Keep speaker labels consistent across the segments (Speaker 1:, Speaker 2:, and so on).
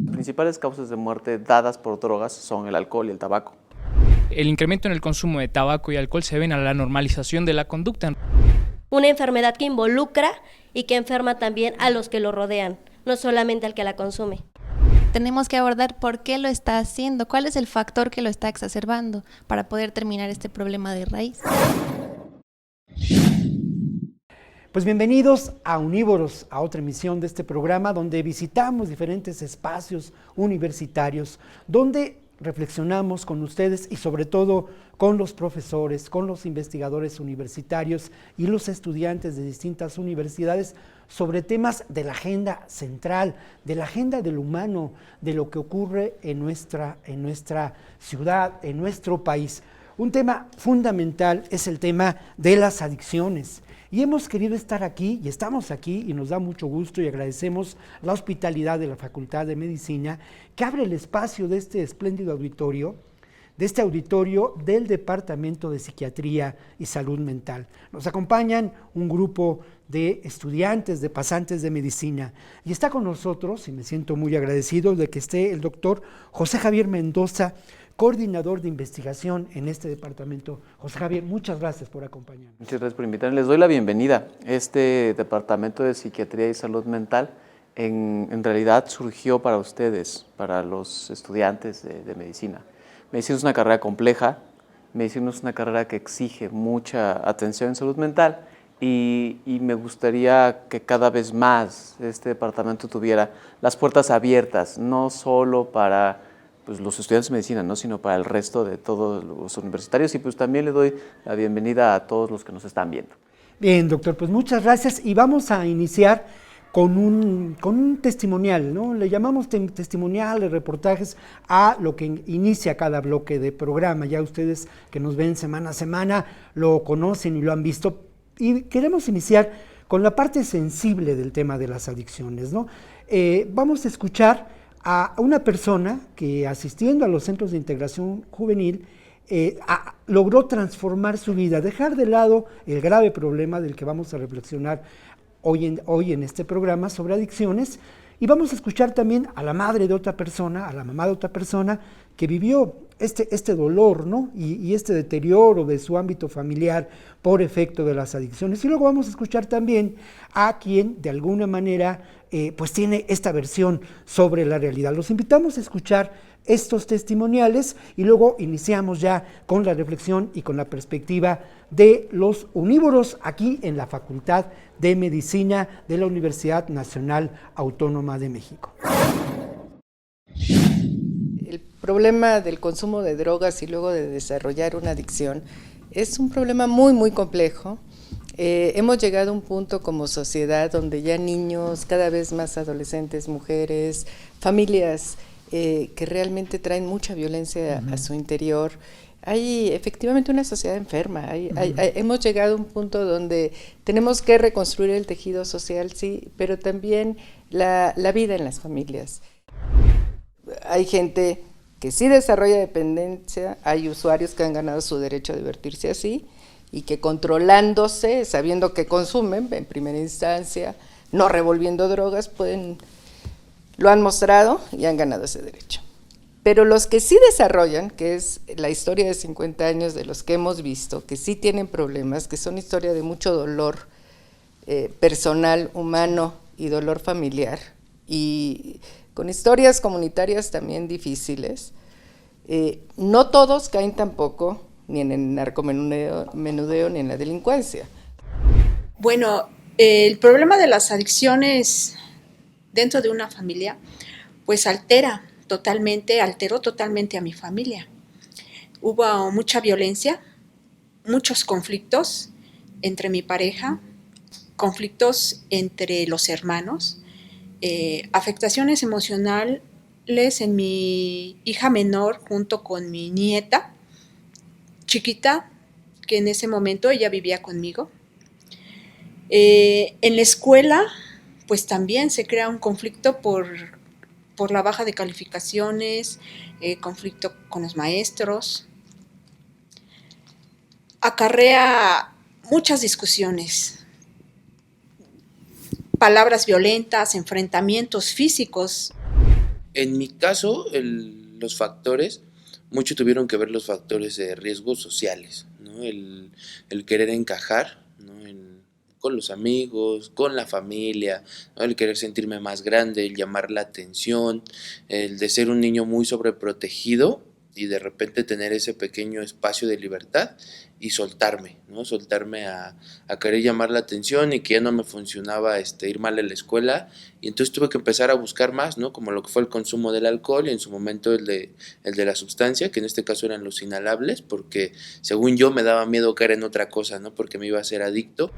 Speaker 1: Las principales causas de muerte dadas por drogas son el alcohol y el tabaco.
Speaker 2: El incremento en el consumo de tabaco y alcohol se debe a la normalización de la conducta.
Speaker 3: Una enfermedad que involucra y que enferma también a los que lo rodean, no solamente al que la consume.
Speaker 4: Tenemos que abordar por qué lo está haciendo, cuál es el factor que lo está exacerbando para poder terminar este problema de raíz.
Speaker 5: Pues bienvenidos a Unívoros, a otra emisión de este programa donde visitamos diferentes espacios universitarios, donde reflexionamos con ustedes y sobre todo con los profesores, con los investigadores universitarios y los estudiantes de distintas universidades sobre temas de la agenda central, de la agenda del humano, de lo que ocurre en nuestra ciudad, en nuestro país. Un tema fundamental es el tema de las adicciones. Y hemos querido estar aquí, y estamos aquí, y nos da mucho gusto y agradecemos la hospitalidad de la Facultad de Medicina, que abre el espacio de este espléndido auditorio, del Departamento de Psiquiatría y Salud Mental. Nos acompañan un grupo de estudiantes, de pasantes de medicina, y está con nosotros, y me siento muy agradecido de que esté el doctor José Javier Mendoza, coordinador de investigación en este departamento. José Javier, muchas gracias por acompañarnos.
Speaker 1: Muchas gracias por invitarme. Les doy la bienvenida. Este Departamento de Psiquiatría y Salud Mental en realidad surgió para ustedes, para los estudiantes de medicina. Medicina es una carrera compleja, medicina es una carrera que exige mucha atención en salud mental y me gustaría que cada vez más este departamento tuviera las puertas abiertas, no solo para los estudiantes de medicina, ¿no?, sino para el resto de todos los universitarios, y pues también le doy la bienvenida a todos los que nos están viendo.
Speaker 5: Bien, doctor, pues muchas gracias, y vamos a iniciar con un testimonial, ¿no? Le llamamos testimonial de reportajes a lo que inicia cada bloque de programa. Ya ustedes que nos ven semana a semana lo conocen y lo han visto, y queremos iniciar con la parte sensible del tema de las adicciones, ¿no? Vamos a escuchar a una persona que, asistiendo a los centros de integración juvenil, logró transformar su vida, dejar de lado el grave problema del que vamos a reflexionar hoy en este programa sobre adicciones, y vamos a escuchar también a la madre de otra persona, a la mamá de otra persona que vivió este dolor, ¿no?, y este deterioro de su ámbito familiar por efecto de las adicciones. Y luego vamos a escuchar también a quien de alguna manera pues tiene esta versión sobre la realidad. Los invitamos a escuchar estos testimoniales y luego iniciamos ya con la reflexión y con la perspectiva de los unívoros aquí en la Facultad de Medicina de la Universidad Nacional Autónoma de México.
Speaker 6: El problema del consumo de drogas y luego de desarrollar una adicción es un problema muy, muy complejo. Hemos llegado a un punto como sociedad donde ya niños, cada vez más adolescentes, mujeres, familias que realmente traen mucha violencia a su interior. Hay efectivamente una sociedad enferma. Hemos llegado a un punto donde tenemos que reconstruir el tejido social, sí, pero también la vida en las familias. Hay gente que sí desarrolla dependencia, hay usuarios que han ganado su derecho a divertirse así, y que controlándose, sabiendo que consumen en primera instancia, no revolviendo drogas, lo han mostrado y han ganado ese derecho. Pero los que sí desarrollan, que es la historia de 50 años de los que hemos visto, que sí tienen problemas, que son historia de mucho dolor personal, humano y dolor familiar, y con historias comunitarias también difíciles, no todos caen tampoco ni en el narcomenudeo ni en la delincuencia.
Speaker 7: Bueno, el problema de las adicciones dentro de una familia pues altera alteró totalmente a mi familia. Hubo mucha violencia, muchos conflictos entre mi pareja, conflictos entre los hermanos, afectaciones emocionales en mi hija menor junto con mi nieta chiquita, que en ese momento ella vivía conmigo. En la escuela, pues también se crea un conflicto por la baja de calificaciones, conflicto con los maestros. Acarrea muchas discusiones, palabras violentas, enfrentamientos físicos.
Speaker 8: En mi caso, los factores, mucho tuvieron que ver los factores de riesgos sociales, ¿no? El querer encajar, ¿no? Con los amigos, con la familia, ¿no? El querer sentirme más grande, el llamar la atención, el de ser un niño muy sobreprotegido y de repente tener ese pequeño espacio de libertad y soltarme, ¿no? Soltarme a querer llamar la atención y que ya no me funcionaba ir mal en la escuela, y entonces tuve que empezar a buscar más, ¿no? Como lo que fue el consumo del alcohol y en su momento el de la sustancia, que en este caso eran los inhalables, porque según yo me daba miedo caer en otra cosa, ¿no? Porque me iba a ser adicto.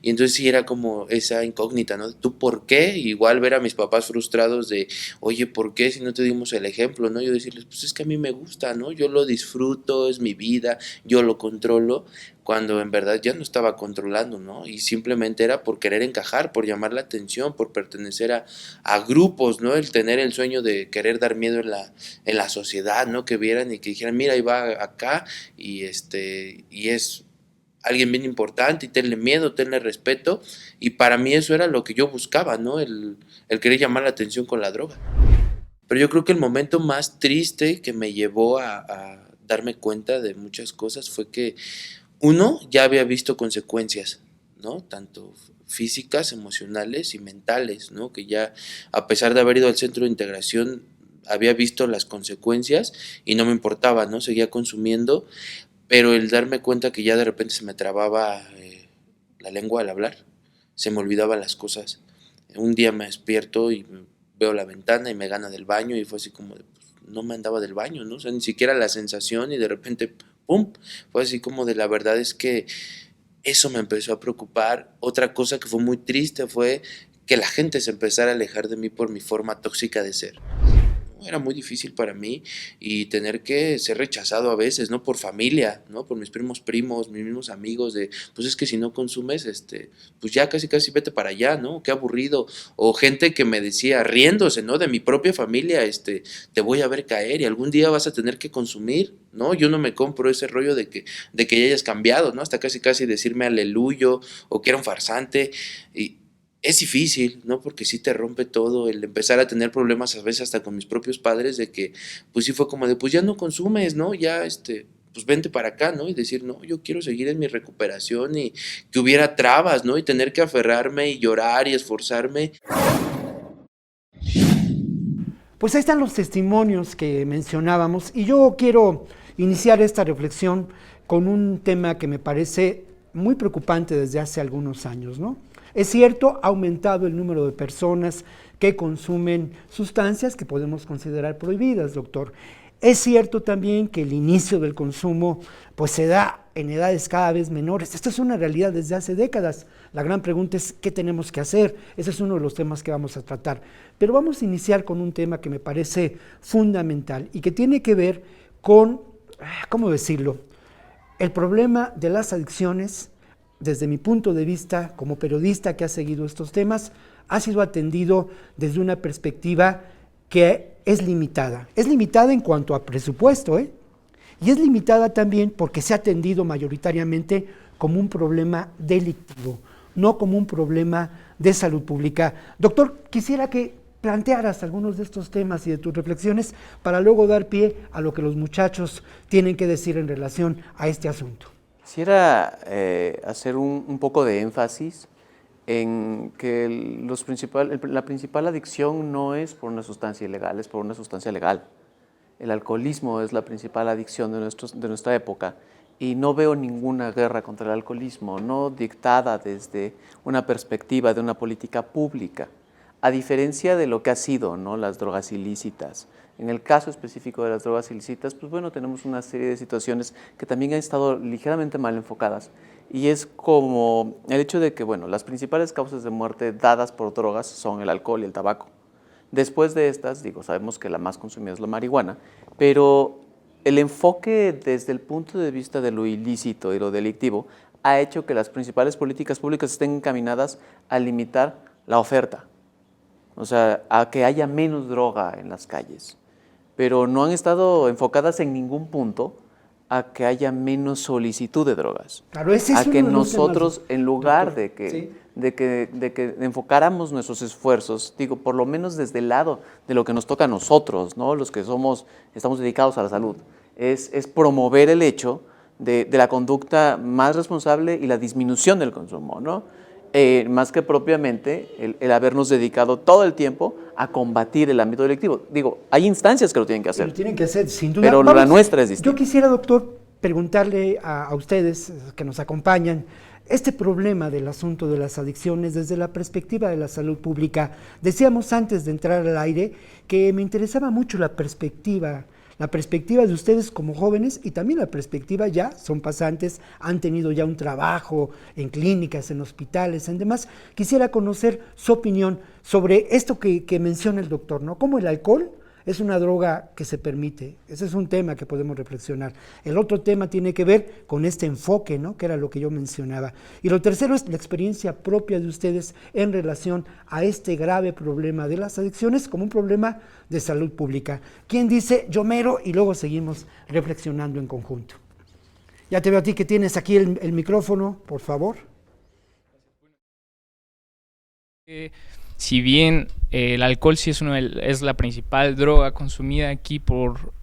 Speaker 8: Y entonces sí era como esa incógnita, ¿no? ¿Tú por qué? Igual ver a mis papás frustrados de, oye, ¿por qué si no te dimos el ejemplo, no? Yo decirles, pues es que a mí me gusta, ¿no? Yo lo disfruto, es mi vida, yo lo controlo, cuando en verdad ya no estaba controlando, ¿no? Y simplemente era por querer encajar, por llamar la atención, por pertenecer a grupos, ¿no? El tener el sueño de querer dar miedo en la sociedad, ¿no? Que vieran y que dijeran, mira, ahí va acá y es alguien bien importante y tenle miedo, tenle respeto, y para mí eso era lo que yo buscaba, ¿no? El querer llamar la atención con la droga. Pero yo creo que el momento más triste que me llevó a darme cuenta de muchas cosas fue que uno, ya había visto consecuencias, ¿no? Tanto físicas, emocionales y mentales, ¿no? Que ya, a pesar de haber ido al centro de integración, había visto las consecuencias y no me importaba, ¿no? Seguía consumiendo. Pero el darme cuenta que ya de repente se me trababa la lengua al hablar, se me olvidaban las cosas. Un día me despierto y veo la ventana y me gana del baño y fue así como de, pues, no me andaba del baño, ¿no? O sea, ni siquiera la sensación y de repente, ¡pum! Fue así como de la verdad es que eso me empezó a preocupar. Otra cosa que fue muy triste fue que la gente se empezara a alejar de mí por mi forma tóxica de ser. Era muy difícil para mí y tener que ser rechazado a veces, ¿no? Por familia, ¿no? Por mis primos, mis mismos amigos, de, pues es que si no consumes, pues ya casi vete para allá, ¿no? Qué aburrido. O gente que me decía, riéndose, ¿no? De mi propia familia, te voy a ver caer y algún día vas a tener que consumir, ¿no? Yo no me compro ese rollo de que ya hayas cambiado, ¿no? Hasta casi decirme aleluyo o que era un farsante. Y es difícil, ¿no? Porque sí te rompe todo, el empezar a tener problemas a veces hasta con mis propios padres, de que, pues sí fue como de, pues ya no consumes, ¿no? Ya, pues vente para acá, ¿no? Y decir, no, yo quiero seguir en mi recuperación y que hubiera trabas, ¿no? Y tener que aferrarme y llorar y esforzarme.
Speaker 5: Pues ahí están los testimonios que mencionábamos y yo quiero iniciar esta reflexión con un tema que me parece muy preocupante desde hace algunos años, ¿no? Es cierto, ha aumentado el número de personas que consumen sustancias que podemos considerar prohibidas, doctor. Es cierto también que el inicio del consumo pues se da en edades cada vez menores. Esto es una realidad desde hace décadas. La gran pregunta es ¿qué tenemos que hacer? Ese es uno de los temas que vamos a tratar. Pero vamos a iniciar con un tema que me parece fundamental y que tiene que ver con, ¿cómo decirlo?, el problema de las adicciones. Desde mi punto de vista, como periodista que ha seguido estos temas, ha sido atendido desde una perspectiva que es limitada. Es limitada en cuanto a presupuesto, y es limitada también porque se ha atendido mayoritariamente como un problema delictivo, no como un problema de salud pública. Doctor, quisiera que plantearas algunos de estos temas y de tus reflexiones para luego dar pie a lo que los muchachos tienen que decir en relación a este asunto.
Speaker 1: Quisiera hacer un poco de énfasis en que la principal adicción no es por una sustancia ilegal, es por una sustancia legal. El alcoholismo es la principal adicción de nuestra época y no veo ninguna guerra contra el alcoholismo, no dictada desde una perspectiva de una política pública, a diferencia de lo que ha sido, ¿no?, las drogas ilícitas, En el caso específico de las drogas ilícitas, pues bueno, tenemos una serie de situaciones que también han estado ligeramente mal enfocadas. Y es como el hecho de que, bueno, las principales causas de muerte dadas por drogas son el alcohol y el tabaco. Después de estas, sabemos que la más consumida es la marihuana, pero el enfoque desde el punto de vista de lo ilícito y lo delictivo ha hecho que las principales políticas públicas estén encaminadas a limitar la oferta, o sea, a que haya menos droga en las calles, pero no han estado enfocadas en ningún punto a que haya menos solicitud de drogas,
Speaker 5: Claro, ese es
Speaker 1: a que
Speaker 5: uno de los
Speaker 1: nosotros,
Speaker 5: temas,
Speaker 1: en lugar
Speaker 5: doctor.
Speaker 1: de que,
Speaker 5: Sí.
Speaker 1: de que enfocáramos nuestros esfuerzos, por lo menos desde el lado de lo que nos toca a nosotros, ¿no? Los que estamos dedicados a la salud, es promover el hecho de la conducta más responsable y la disminución del consumo, ¿no? Más que propiamente el habernos dedicado todo el tiempo a combatir el ámbito delictivo. Hay instancias que lo tienen que hacer.
Speaker 5: Lo tienen que hacer, sin duda.
Speaker 1: Pero la nuestra es distinta.
Speaker 5: Yo quisiera, doctor, preguntarle a ustedes que nos acompañan este problema del asunto de las adicciones desde la perspectiva de la salud pública. Decíamos antes de entrar al aire que me interesaba mucho la perspectiva de ustedes como jóvenes y también la perspectiva ya, son pasantes, han tenido ya un trabajo en clínicas, en hospitales, en demás. Quisiera conocer su opinión sobre esto que menciona el doctor, ¿no? Cómo el alcohol es una droga que se permite. Ese es un tema que podemos reflexionar. El otro tema tiene que ver con este enfoque, ¿no? Que era lo que yo mencionaba. Y lo tercero es la experiencia propia de ustedes en relación a este grave problema de las adicciones como un problema de salud pública. ¿Quién dice yo mero? Y luego seguimos reflexionando en conjunto. Ya te veo a ti que tienes aquí el micrófono, por favor.
Speaker 2: Si bien el alcohol sí es la principal droga consumida aquí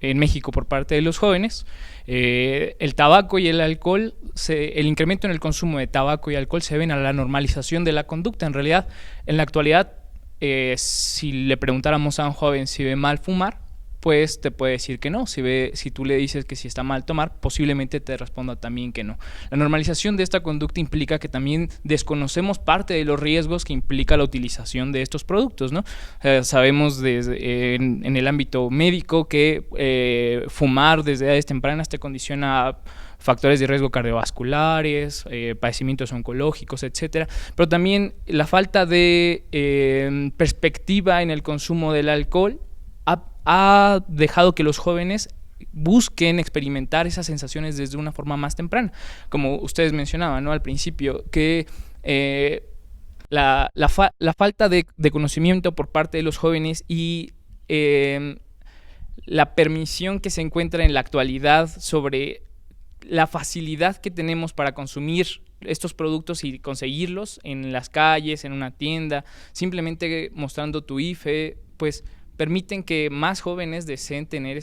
Speaker 2: en México por parte de los jóvenes, el tabaco y el alcohol, el incremento en el consumo de tabaco y alcohol se deben a la normalización de la conducta. En realidad, en la actualidad, si le preguntáramos a un joven si ve mal fumar, pues te puede decir que no. Si tú le dices que si está mal tomar, posiblemente te responda también que no. La normalización de esta conducta implica que también desconocemos parte de los riesgos que implica la utilización de estos productos, ¿no? Sabemos en el ámbito médico que fumar desde edades tempranas te condiciona a factores de riesgo cardiovasculares, padecimientos oncológicos, etcétera, pero también la falta de perspectiva en el consumo del alcohol ha dejado que los jóvenes busquen experimentar esas sensaciones desde una forma más temprana. Como ustedes mencionaban, ¿no? Al principio, que la falta de conocimiento por parte de los jóvenes y la permisión que se encuentra en la actualidad sobre la facilidad que tenemos para consumir estos productos y conseguirlos en las calles, en una tienda, simplemente mostrando tu IFE, pues permiten que más jóvenes deseen tener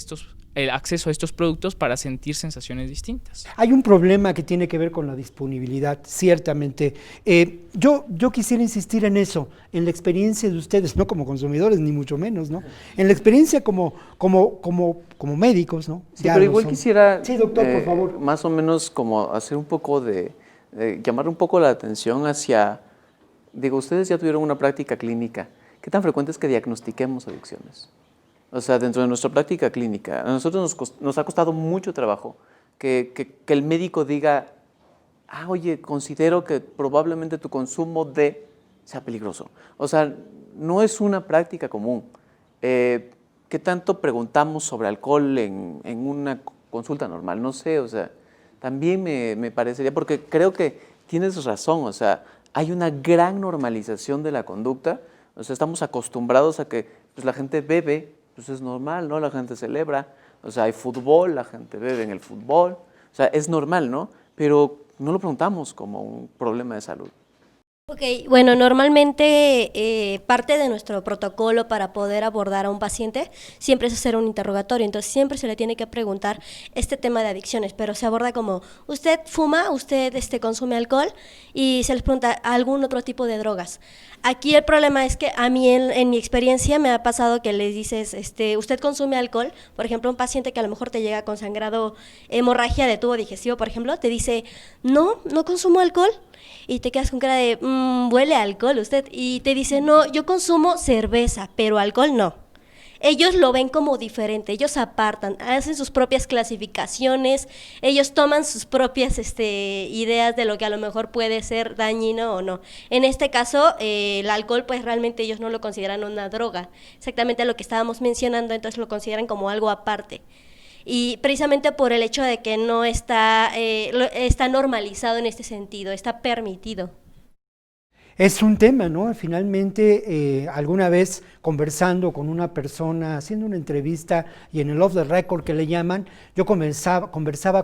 Speaker 2: el acceso a estos productos para sentir sensaciones distintas.
Speaker 5: Hay un problema que tiene que ver con la disponibilidad, ciertamente. Yo quisiera insistir en eso, en la experiencia de ustedes, no como consumidores, ni mucho menos, ¿no? En la experiencia como médicos, ¿no?
Speaker 1: Sí, pero igual quisiera,
Speaker 5: sí, doctor, por favor,
Speaker 1: más o menos como hacer un poco llamar un poco la atención hacia, ustedes ya tuvieron una práctica clínica. ¿Qué tan frecuente es que diagnostiquemos adicciones? O sea, dentro de nuestra práctica clínica, a nosotros nos ha costado mucho trabajo que el médico diga, oye, considero que probablemente tu consumo sea peligroso. O sea, no es una práctica común. ¿Qué tanto preguntamos sobre alcohol en una consulta normal? No sé, o sea, también me parecería, porque creo que tienes razón, o sea, hay una gran normalización de la conducta. O sea, estamos acostumbrados a que pues, la gente bebe, pues es normal, ¿no? La gente celebra, o sea, hay fútbol, la gente bebe en el fútbol, o sea, es normal, ¿no? Pero no lo preguntamos como un problema de salud.
Speaker 3: Ok, bueno, normalmente parte de nuestro protocolo para poder abordar a un paciente siempre es hacer un interrogatorio, entonces siempre se le tiene que preguntar este tema de adicciones, pero se aborda como, ¿usted fuma? ¿Usted consume alcohol? Y se les pregunta algún otro tipo de drogas. Aquí el problema es que a mí en mi experiencia me ha pasado que les dices, ¿usted consume alcohol? Por ejemplo, un paciente que a lo mejor te llega con sangrado, hemorragia de tubo digestivo, por ejemplo, te dice, no consumo alcohol. Y te quedas con cara de, huele a alcohol usted. Y te dice, no, yo consumo cerveza, pero alcohol no. ellos lo ven como diferente, ellos apartan, hacen sus propias clasificaciones, ellos toman sus propias ideas de lo que a lo mejor puede ser dañino o no. En este caso, el alcohol, pues realmente ellos no lo consideran una droga, exactamente lo que estábamos mencionando, entonces lo consideran como algo aparte. Y precisamente por el hecho de que no está normalizado en este sentido, está permitido.
Speaker 5: Es un tema, ¿no? Finalmente, alguna vez conversando con una persona, haciendo una entrevista y en el off the record que le llaman, yo conversaba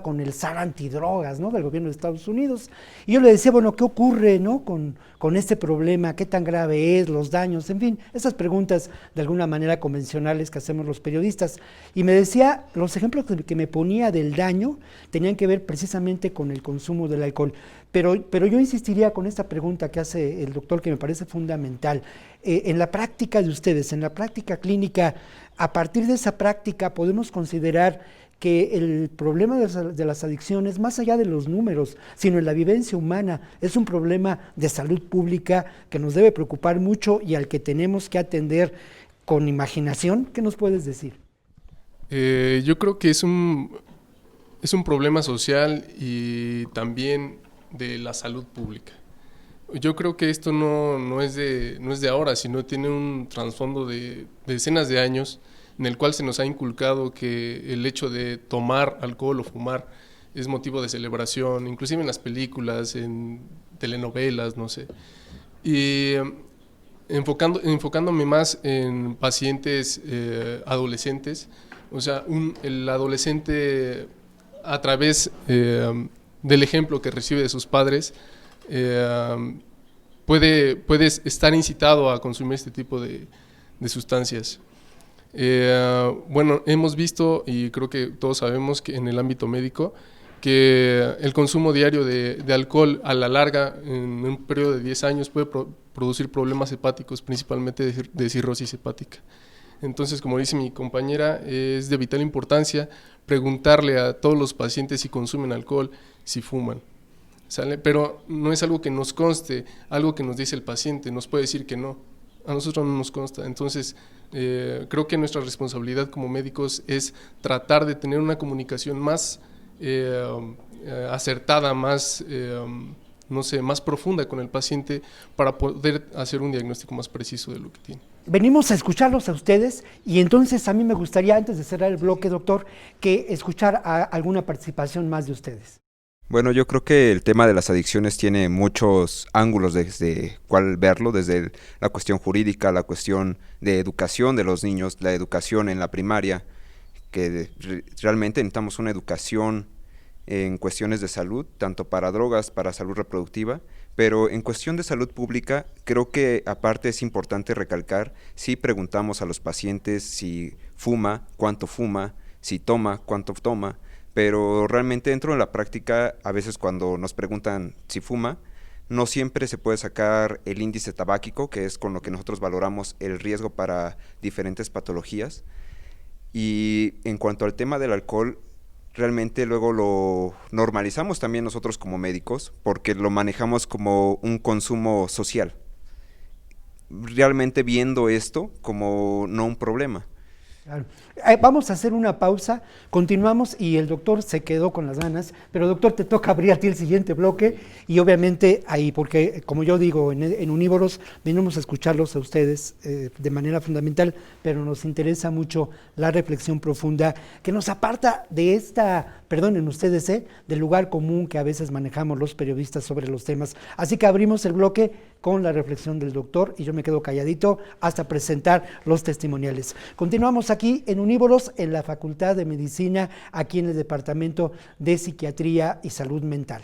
Speaker 5: con el zar antidrogas, ¿no?, del gobierno de Estados Unidos, y yo le decía, bueno, ¿qué ocurre, ¿no?, con este problema? ¿Qué tan grave es? ¿Los daños? En fin, esas preguntas de alguna manera convencionales que hacemos los periodistas. Y me decía, los ejemplos que me ponía del daño tenían que ver precisamente con el consumo del alcohol. Pero yo insistiría con esta pregunta que hace el doctor, que me parece fundamental. En la práctica de ustedes, en la práctica clínica, a partir de esa práctica podemos considerar que el problema de las adicciones, más allá de los números, sino en la vivencia humana, es un problema de salud pública que nos debe preocupar mucho y al que tenemos que atender con imaginación. ¿Qué nos puedes decir?
Speaker 9: Yo creo que es un problema social y también de la salud pública. Yo creo que esto no es de ahora, sino tiene un trasfondo de decenas de años, en el cual se nos ha inculcado que el hecho de tomar alcohol o fumar es motivo de celebración, inclusive en las películas, en telenovelas, no sé. Y enfocándome más en pacientes adolescentes, o sea, el adolescente a través del ejemplo que recibe de sus padres, puede estar incitado a consumir este tipo de sustancias. Bueno, hemos visto, y creo que todos sabemos que en el ámbito médico, que el consumo diario de alcohol a la larga, en un periodo de 10 años, puede producir problemas hepáticos, principalmente de cirrosis hepática. Entonces, como dice mi compañera, es de vital importancia preguntarle a todos los pacientes si consumen alcohol, si fuman, ¿sale? Pero no es algo que nos conste, algo que nos dice el paciente, nos puede decir que no, a nosotros no nos consta. Entonces, creo que nuestra responsabilidad como médicos es tratar de tener una comunicación más acertada, más, no sé, más profunda con el paciente para poder hacer un diagnóstico más preciso de lo que tiene.
Speaker 5: Venimos a escucharlos a ustedes y entonces a mí me gustaría, antes de cerrar el bloque, doctor, que escuchar alguna participación más de ustedes.
Speaker 10: Bueno, yo creo que el tema de las adicciones tiene muchos ángulos desde cuál verlo, desde la cuestión jurídica, la cuestión de educación de los niños, la educación en la primaria, que realmente necesitamos una educación en cuestiones de salud, tanto para drogas, para salud reproductiva, pero en cuestión de salud pública, creo que aparte es importante recalcar, si preguntamos a los pacientes si fuma, cuánto fuma, si toma, cuánto toma, pero realmente dentro de la práctica, a veces cuando nos preguntan si fuma, no siempre se puede sacar el índice tabáquico, que es con lo que nosotros valoramos el riesgo para diferentes patologías. Y en cuanto al tema del alcohol, realmente luego lo normalizamos también nosotros como médicos, porque lo manejamos como un consumo social, realmente viendo esto como no un problema.
Speaker 5: Claro. Vamos a hacer una pausa, continuamos y el doctor se quedó con las ganas, pero doctor, te toca abrir a ti el siguiente bloque y obviamente ahí, porque como yo digo, en Unívoros venimos a escucharlos a ustedes de manera fundamental, pero nos interesa mucho la reflexión profunda que nos aparta de esta, perdonen ustedes, del lugar común que a veces manejamos los periodistas sobre los temas. Así que abrimos el bloque con la reflexión del doctor y yo me quedo calladito hasta presentar los testimoniales. Continuamos aquí en Unívoros, en la Facultad de Medicina, aquí en el Departamento de Psiquiatría y Salud Mental.